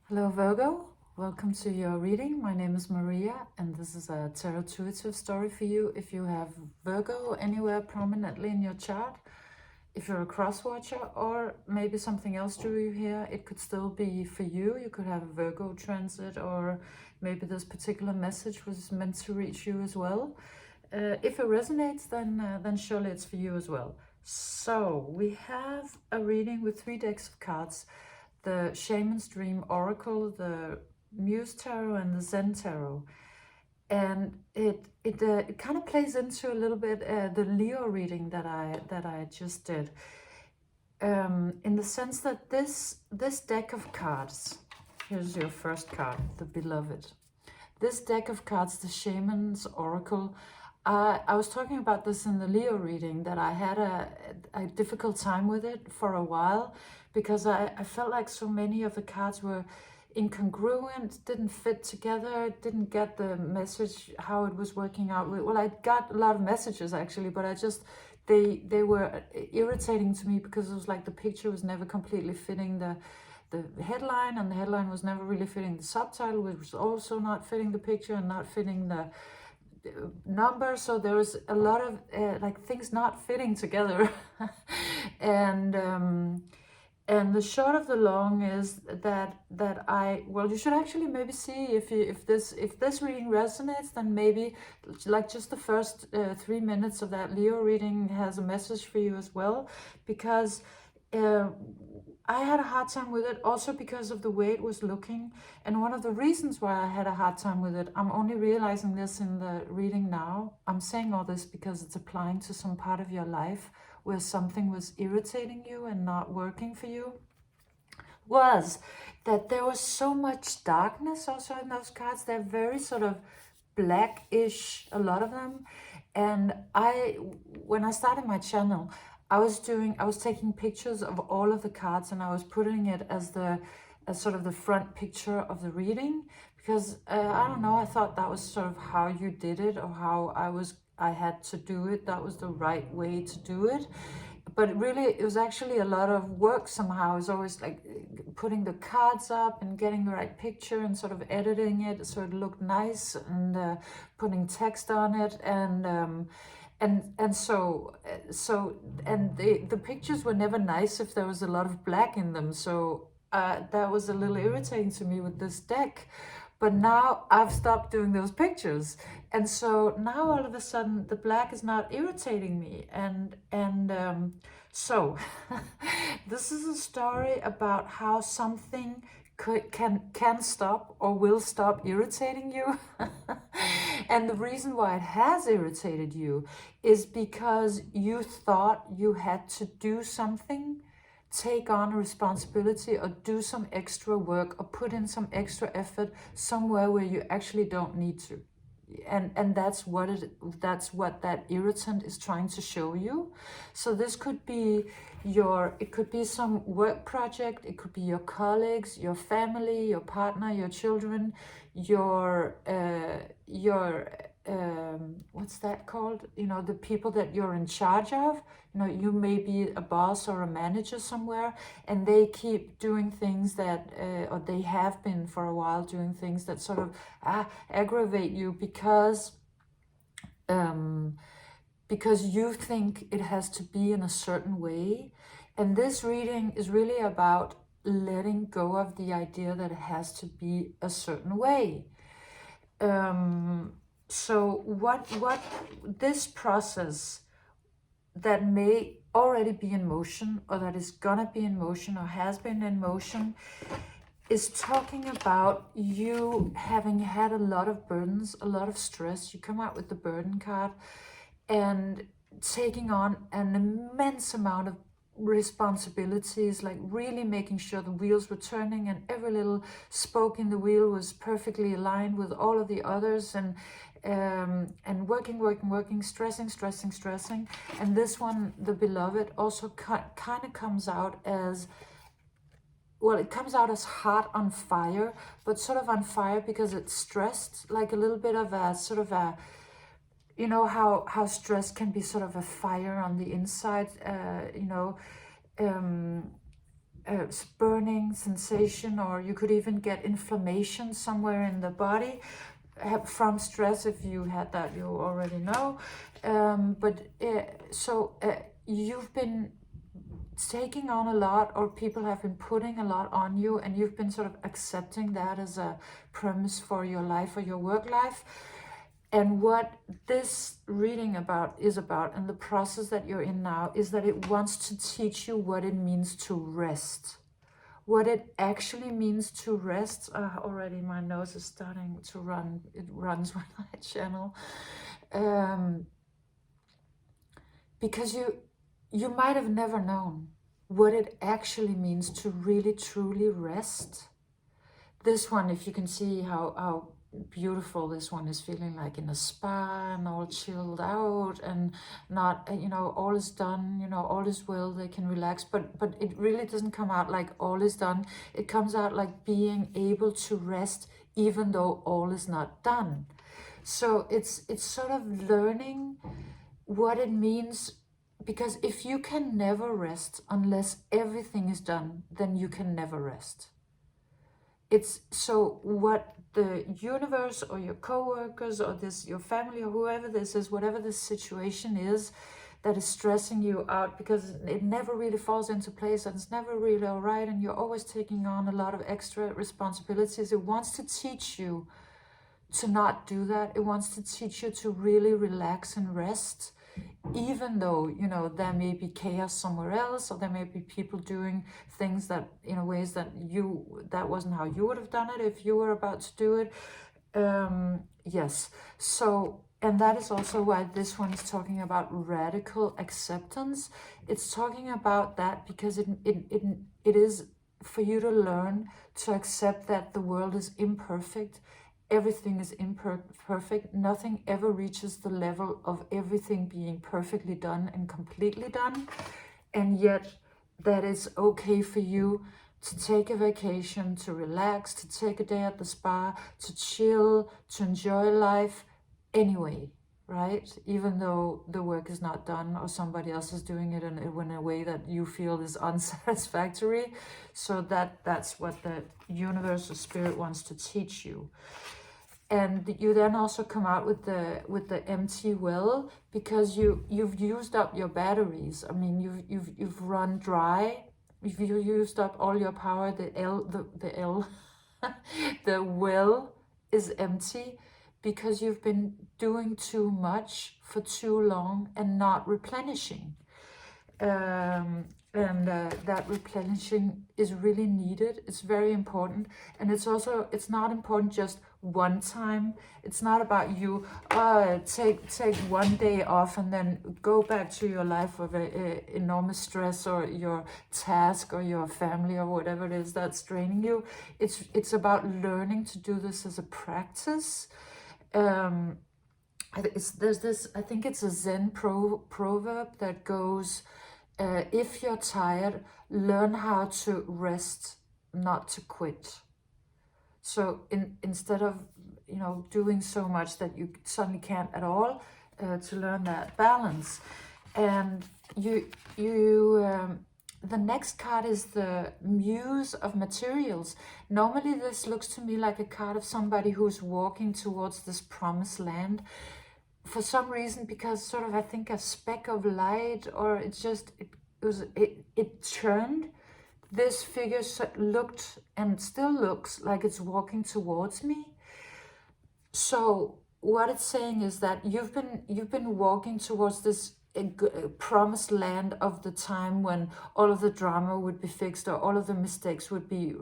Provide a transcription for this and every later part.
Hello Virgo, welcome to your reading. My name is Maria and this is a tarot intuitive story for you if you have Virgo anywhere prominently in your chart. If you're a cross watcher or maybe something else drew you here, it could still be for you. You could have a Virgo transit, or maybe this particular message was meant to reach you as well. If it resonates, then surely it's for you as well. So we have a reading with 3 decks of cards: the Shaman's Dream Oracle, the Muse Tarot, and the Zen Tarot. And it kind of plays into a little bit the Leo reading that I just did, in the sense that this deck of cards, here's your first card, the Beloved. This deck of cards, the Shaman's Oracle, I was talking about this in the Leo reading, that I had a difficult time with it for a while, because I felt like so many of the cards were incongruent, didn't fit together, didn't get the message, how it was working out. Well, I got a lot of messages actually, but they were irritating to me, because it was like the picture was never completely fitting the headline, and the headline was never really fitting the subtitle, which was also not fitting the picture and not fitting the number. So there was a lot of like things not fitting together. And the short of the long is that well, you should actually maybe see if this reading resonates, then maybe like just the first 3 minutes of that Leo reading has a message for you as well, because I had a hard time with it also because of the way it was looking. And one of the reasons why I had a hard time with it, I'm only realizing this in the reading now. I'm saying all this because it's applying to some part of your life where something was irritating you and not working for you, was that there was so much darkness also in those cards. They're very sort of blackish, a lot of them. And when I started my channel, I was taking pictures of all of the cards, and I was putting it as sort of the front picture of the reading, because I don't know, I thought that was sort of how you did it, or how I had to do it. That was the right way to do it. But really, it was actually a lot of work somehow. It was always like putting the cards up and getting the right picture and sort of editing it so it looked nice, and putting text on it, and the pictures were never nice if there was a lot of black in them. So that was a little irritating to me with this deck. But now I've stopped doing those pictures, and so now all of a sudden the black is not irritating me. So this is a story about how something can stop or will stop irritating you. And the reason why it has irritated you is because you thought you had to do something, take on a responsibility, or do some extra work, or put in some extra effort somewhere where you actually don't need to. And that's what that irritant is trying to show you. So this could be it could be some work project, it could be your colleagues, your family, your partner, your children, your what's that called? You know, the people that you're in charge of. You know, you may be a boss or a manager somewhere, and they keep doing things that, or they have been for a while doing things that sort of aggravate you, because you think it has to be in a certain way. And this reading is really about letting go of the idea that it has to be a certain way. So what this process that may already be in motion, or that is gonna be in motion, or has been in motion, is talking about you having had a lot of burdens, a lot of stress. You come out with the burden card, and taking on an immense amount of responsibilities, like really making sure the wheels were turning and every little spoke in the wheel was perfectly aligned with all of the others, and working, stressing. And this one, the Beloved, also kind of comes out as, well, it comes out as hot on fire, but sort of on fire because it's stressed, like a little bit of a sort of a, you know how stress can be sort of a fire on the inside, burning sensation, or you could even get inflammation somewhere in the body from stress. If you had that, you already know. You've been taking on a lot, or people have been putting a lot on you, and you've been sort of accepting that as a premise for your life or your work life. And what this reading is about, and the process that you're in now, is that it wants to teach you what it means to rest. What it actually means to rest. Already my nose is starting to run. It runs when I channel. Because you might have never known what it actually means to really truly rest. This one, if you can see how beautiful this one is feeling, like in a spa and all chilled out, and not, all is done, all is well, they can relax, but it really doesn't come out like all is done. It comes out like being able to rest even though all is not done. So it's sort of learning what it means, because if you can never rest unless everything is done, then you can never rest. It's so what the universe or your co-workers or your family or whoever this is, whatever this situation is that is stressing you out, because it never really falls into place and it's never really all right, and you're always taking on a lot of extra responsibilities. It wants to teach you to not do that. It wants to teach you to really relax and rest, even though, there may be chaos somewhere else, or there may be people doing things that in ways that wasn't how you would have done it if you were about to do it. Yes. So, and that is also why this one is talking about radical acceptance. It's talking about that because it is for you to learn to accept that the world is imperfect. Everything is imperfect. Nothing ever reaches the level of everything being perfectly done and completely done. And yet that it's okay for you to take a vacation, to relax, to take a day at the spa, to chill, to enjoy life anyway, right? Even though the work is not done, or somebody else is doing it in a way that you feel is unsatisfactory. So that's what the universe or spirit wants to teach you. And you then also come out with the empty well, because you've used up your batteries. I mean, you've run dry. You've used up all your power. The well is empty because you've been doing too much for too long and not replenishing. That replenishing is really needed. It's very important. And it's not important just one time. It's not about you take one day off and then go back to your life with enormous stress, or your task, or your family, or whatever it is that's draining you. It's about learning to do this as a practice. There's this, I think it's a Zen proverb that goes, if you're tired, learn how to rest, not to quit. So instead of doing so much that you suddenly can't at all, to learn that balance. And the next card is the Muse of Materials. Normally this looks to me like a card of somebody who's walking towards this promised land. For some reason, because sort of, I think, a speck of light, or it turned. This figure looked and still looks like it's walking towards me. So what it's saying is that you've been walking towards this promised land of the time when all of the drama would be fixed, or all of the mistakes would be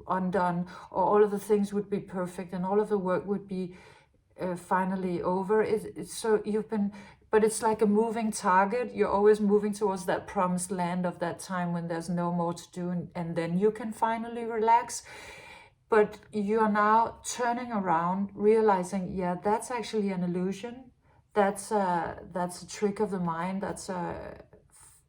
undone, or all of the things would be perfect, and all of the work would be finally over. But it's like a moving target. You're always moving towards that promised land of that time when there's no more to do, and then you can finally relax. But you are now turning around, realizing, yeah, that's actually an illusion. That's a trick of the mind. That's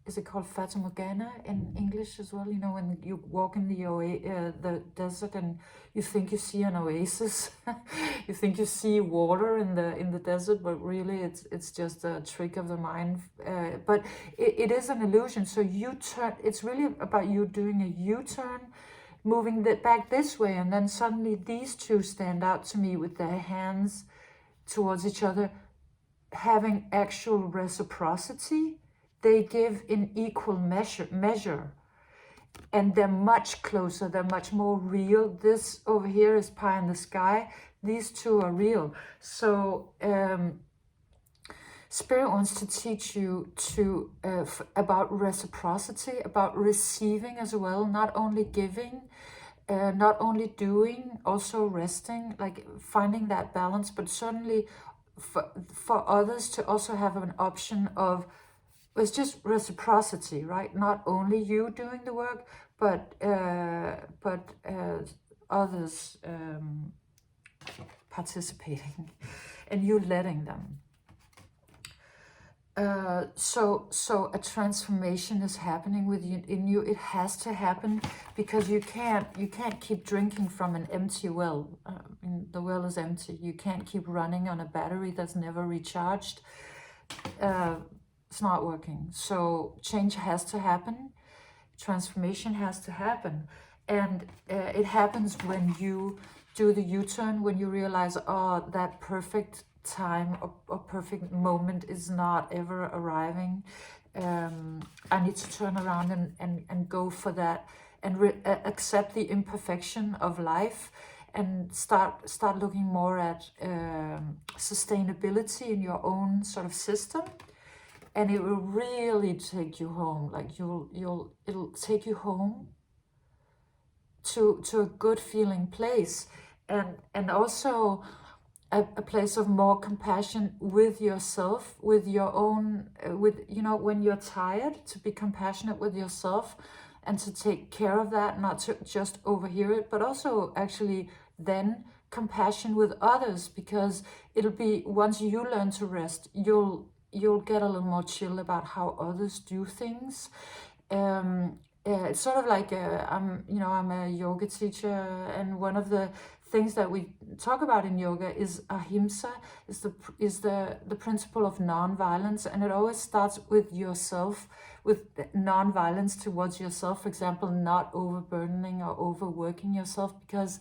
is it called Fata Morgana in English as well? You know, when you walk in the desert and you think you see an oasis, you think you see water in the desert, but really it's just a trick of the mind. But it is an illusion. So you turn. It's really about you doing a U-turn, moving back this way, and then suddenly these two stand out to me with their hands towards each other, having actual reciprocity. They give in equal measure, and they're much closer, they're much more real. This over here is pie in the sky. These two are real. So Spirit wants to teach you to about reciprocity, about receiving as well, not only giving, not only doing, also resting, like finding that balance, but certainly for others to also have an option of, it's just reciprocity, right? Not only you doing the work, but others participating and you letting them. So a transformation is happening in you. It has to happen, because you can't keep drinking from an empty well. The well is empty. You can't keep running on a battery that's never recharged. It's not working. So change has to happen. Transformation has to happen. And it happens when you do the U-turn, when you realize, oh, that perfect time or perfect moment is not ever arriving. I need to turn around and go for that, and accept the imperfection of life, and start looking more at sustainability in your own sort of system. And it will really take you home. Like it'll take you home to a good feeling place, and also a place of more compassion with yourself, with your own, when you're tired, to be compassionate with yourself and to take care of that, not to just overhear it, but also actually then compassion with others, because it'll be, once you learn to rest, you'll get a little more chill about how others do things. It's sort of like I'm a yoga teacher, and one of the things that we talk about in yoga is ahimsa, is the principle of non-violence, and it always starts with yourself, with non-violence towards yourself. For example, not overburdening or overworking yourself, because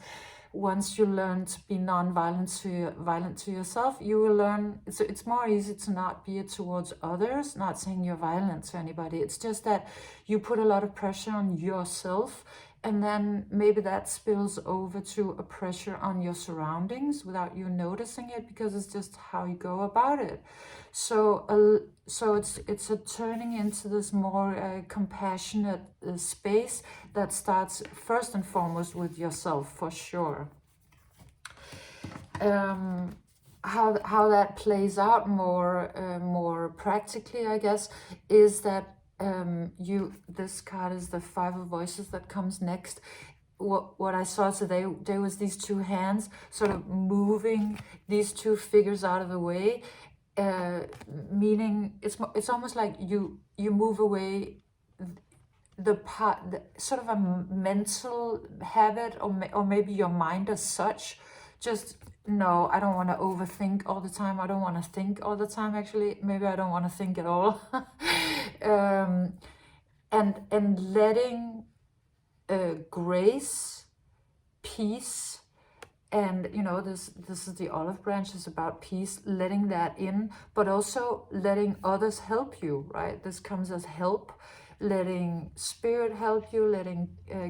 once you learn to be non-violent to yourself, you will learn, it's more easy to not be it towards others. Not saying you're violent to anybody, it's just that you put a lot of pressure on yourself, and then maybe that spills over to a pressure on your surroundings without you noticing it, because it's just how you go about it. So it's a turning into this more compassionate space that starts first and foremost with yourself, for sure. How that plays out more practically, I guess, is that this card is the Five of Voices that comes next. What I saw today, there was these two hands sort of moving these two figures out of the way, meaning it's almost like you move away the sort of a mental habit, or maybe your mind as such. Just, no, I don't want to overthink all the time. I don't want to think all the time. Actually, maybe I don't want to think at all. And letting grace, peace, and this is the olive branch, is about peace, letting that in, but also letting others help you, right? This comes as help, letting spirit help you, letting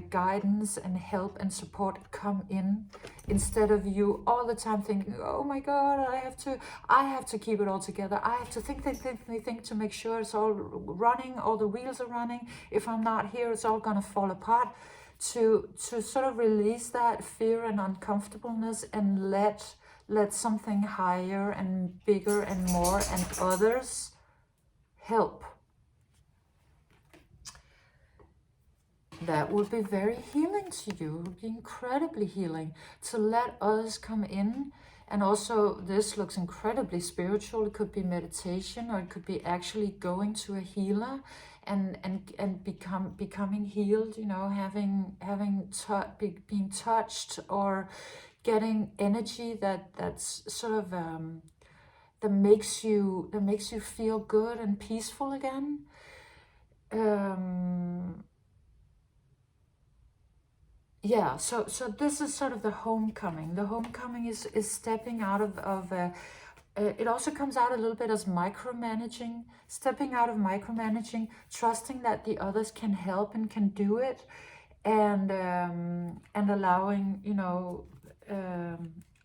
guidance and help and support come in, instead of you all the time thinking, oh my God, I have to keep it all together. I have to think to make sure it's all running, all the wheels are running. If I'm not here, it's all gonna fall apart. To sort of release that fear and uncomfortableness, and let something higher and bigger and more and others help. That would be very healing to you. It would be incredibly healing to let others come in. And also, this looks incredibly spiritual. It could be meditation, or it could be actually going to a healer and becoming healed, you know, being touched, or getting energy that's sort of that makes you feel good and peaceful again. Yeah, so this is sort of the homecoming. The homecoming is stepping out of it also comes out a little bit as micromanaging, stepping out of micromanaging, trusting that the others can help and can do it, and allowing, you know,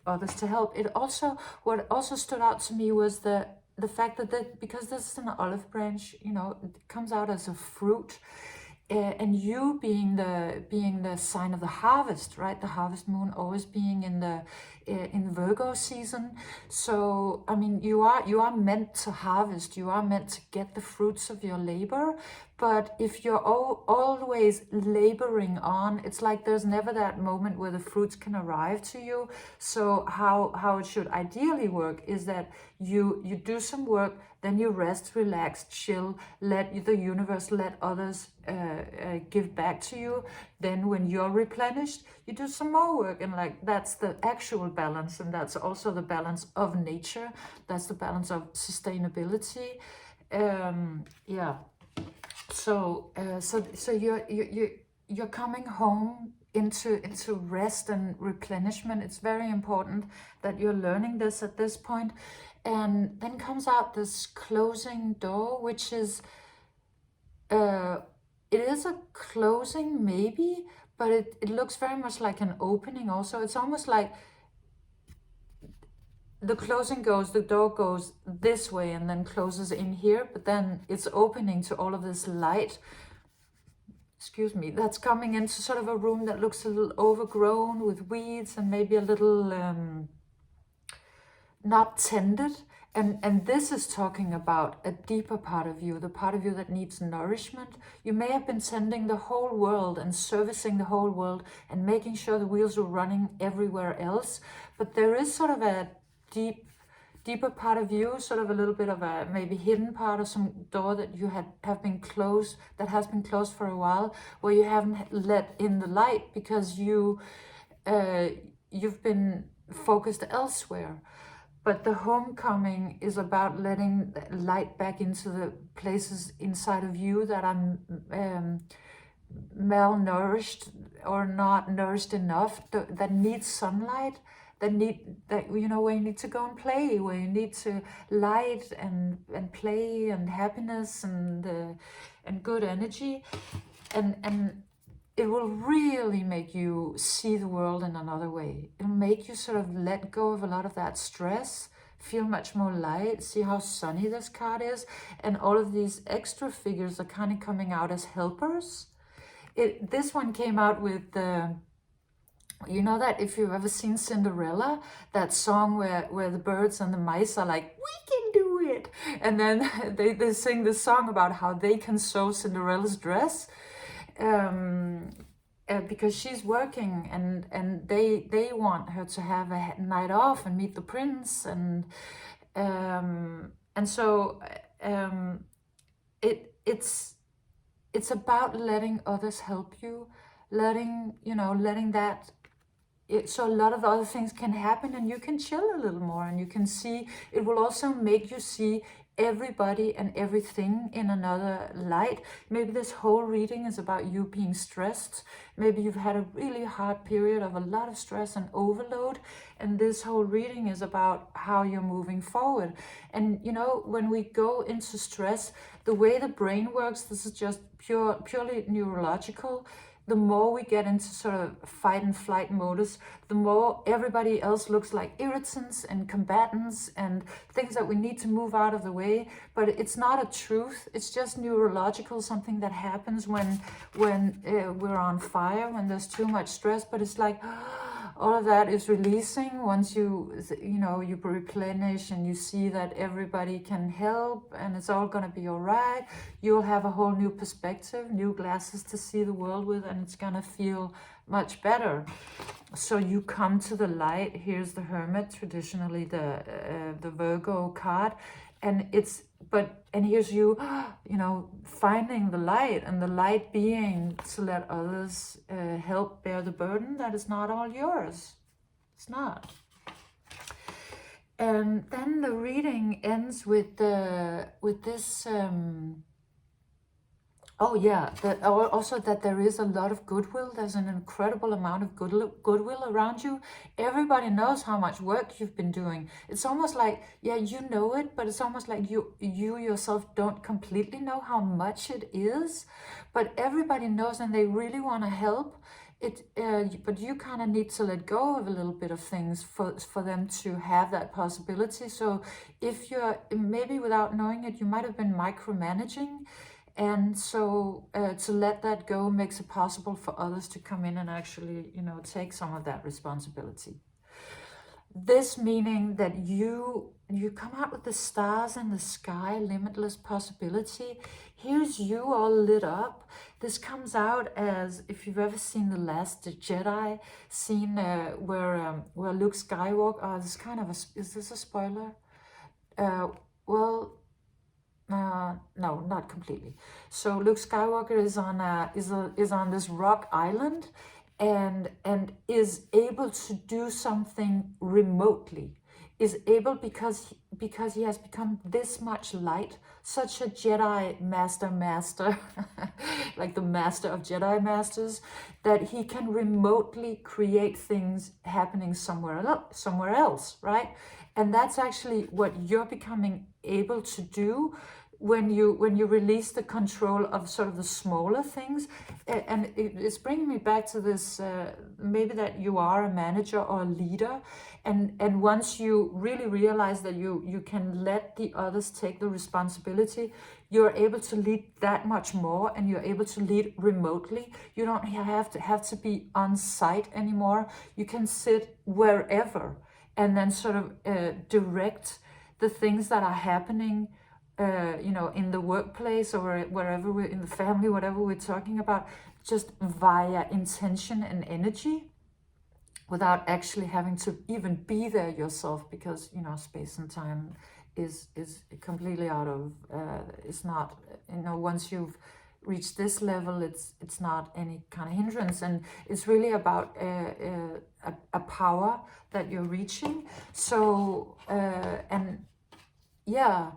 others to help. What also stood out to me was the fact that because this is an olive branch, you know, it comes out as a fruit. And you being the sign of the harvest, right? The harvest moon always being in the Virgo season. So I mean, you are meant to harvest. You are meant to get the fruits of your labor. But if you're always laboring on, it's like there's never that moment where the fruits can arrive to you. So how it should ideally work is that you do some work, then you rest, relax, chill, let the universe, let others give back to you. Then when you're replenished, you do some more work, and like that's the actual balance, and that's also the balance of nature. That's the balance of sustainability. Yeah. So you're coming home into rest and replenishment. It's very important that you're learning this at this point. And then comes out this closing door, which is it is a closing maybe, but it looks very much like an opening also. It's almost like the closing goes, the door goes this way and then closes in here, but then it's opening to all of this light, excuse me, that's coming into sort of a room that looks a little overgrown with weeds and maybe a little not tended. And this is talking about a deeper part of you, the part of you that needs nourishment. You may have been tending the whole world and servicing the whole world and making sure the wheels are running everywhere else, but there is sort of a deeper part of you, sort of a little bit of a maybe hidden part, or some door that you have been closed, that has been closed for a while, where you haven't let in the light because you've been focused elsewhere. But the homecoming is about letting light back into the places inside of you that are malnourished or not nourished enough, that need sunlight, that you know, where you need to go and play, where you need to light and play and happiness and good energy, and it will really make you see the world in another way. It'll make you sort of let go of a lot of that stress, feel much more light, see how sunny this card is, and all of these extra figures are kind of coming out as helpers. This one came out with the, you know, that if you've ever seen Cinderella, that song where the birds and the mice are like, we can do it, and then they sing this song about how they can sew Cinderella's dress. Because she's working and they want her to have a night off and meet the prince, and so it's about letting others help you, letting that. So a lot of other things can happen and you can chill a little more, and you can see, it will also make you see everybody and everything in another light. Maybe this whole reading is about you being stressed. Maybe you've had a really hard period of a lot of stress and overload, and this whole reading is about how you're moving forward. And you know, when we go into stress, the way the brain works, this is just purely neurological. The more we get into sort of fight and flight modus, the more everybody else looks like irritants and combatants and things that we need to move out of the way. But it's not a truth. It's just neurological, something that happens when we're on fire, when there's too much stress. But it's like all of that is releasing once you replenish and you see that everybody can help and it's all going to be all right. You'll have a whole new perspective, new glasses to see the world with, and it's going to feel much better. So you come to the light. Here's the Hermit, traditionally the Virgo card, And and here's you, you know, finding the light, and the light being to let others help bear the burden that is not all yours. It's not. And then the reading ends with this. Oh yeah, also that there is a lot of goodwill. There's an incredible amount of goodwill around you. Everybody knows how much work you've been doing. It's almost like, yeah, you know it, but it's almost like you yourself don't completely know how much it is. But everybody knows, and they really want to help. But you kind of need to let go of a little bit of things for them to have that possibility. So if you're, maybe without knowing it, you might have been micromanaging. And so to let that go makes it possible for others to come in and actually, you know, take some of that responsibility. This meaning that you come out with the stars in the sky, limitless possibility. Here's you all lit up. This comes out as, if you've ever seen The Last Jedi scene where Luke Skywalker, this is kind of is this a spoiler? Well, no, not completely. So Luke Skywalker is on this rock island, and is able to do something remotely. Is able because he has become this much light, such a Jedi master, like the master of Jedi masters, that he can remotely create things happening somewhere else, right? And that's actually what you're becoming able to do when you release the control of sort of the smaller things. And it's bringing me back to this, maybe that you are a manager or a leader, and once you really realize that you can let the others take the responsibility, you're able to lead that much more, and you're able to lead remotely. You don't have to be on site anymore. You can sit wherever and then sort of direct the things that are happening, you know, in the workplace or wherever we're in the family, whatever we're talking about, just via intention and energy, without actually having to even be there yourself, because, you know, space and time is completely out of, it's not, you know, once you've reached this level, it's not any kind of hindrance, and it's really about a power that you're reaching. So and yeah,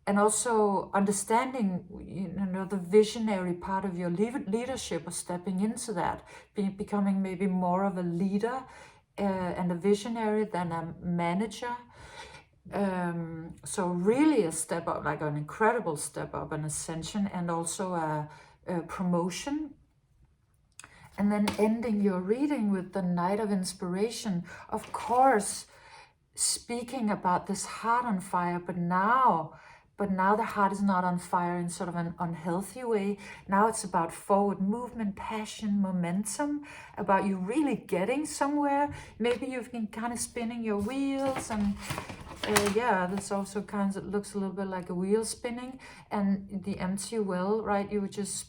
and also understanding, you know, the visionary part of your leadership, or stepping into that, becoming maybe more of a leader and a visionary than a manager. So really a step up, like an incredible step up, an ascension, and also a promotion. And then ending your reading with the Night of Inspiration, of course, speaking about this heart on fire, but now the heart is not on fire in sort of an unhealthy way. Now it's about forward movement, passion, momentum, about you really getting somewhere. Maybe you've been kind of spinning your wheels, and yeah, this also kind of looks a little bit like a wheel spinning, and the empty well, right? You were just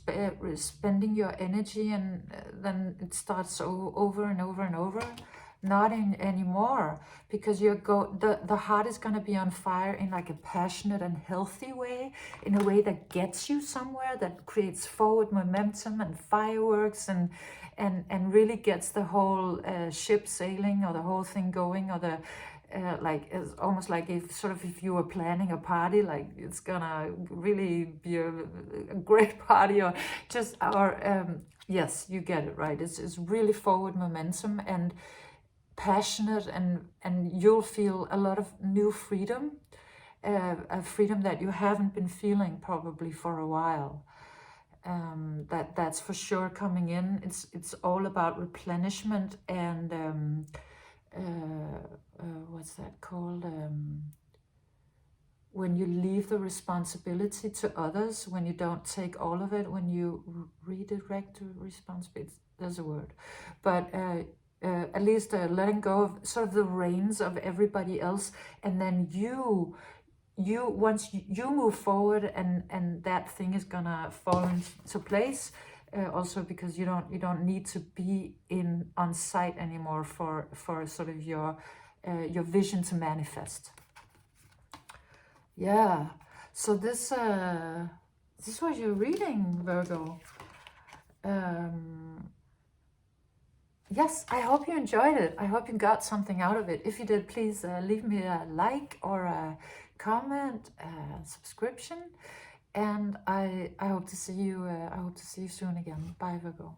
spending your energy, and then it starts over and over and over. Not anymore, because the heart is going to be on fire in like a passionate and healthy way, in a way that gets you somewhere, that creates forward momentum and fireworks, and really gets the whole ship sailing, or the whole thing going, or the like, it's almost like if you were planning a party, like it's gonna really be a great party, or just yes, you get it, right? It's really forward momentum and passionate, and you'll feel a lot of new freedom, a freedom that you haven't been feeling probably for a while. That's for sure coming in. It's all about replenishment and what's that called? When you leave the responsibility to others, when you don't take all of it, when you redirect the responsibility. There's a word, but at least letting go of sort of the reins of everybody else, and then you once you move forward, and that thing is gonna fall into place. Also because you don't need to be on site anymore for sort of your vision to manifest. Yeah. So this was your reading, Virgo. Yes, I hope you enjoyed it. I hope you got something out of it. If you did, please leave me a like or a comment, subscription, and I hope to see you. I hope to see you soon again. Bye, Virgo.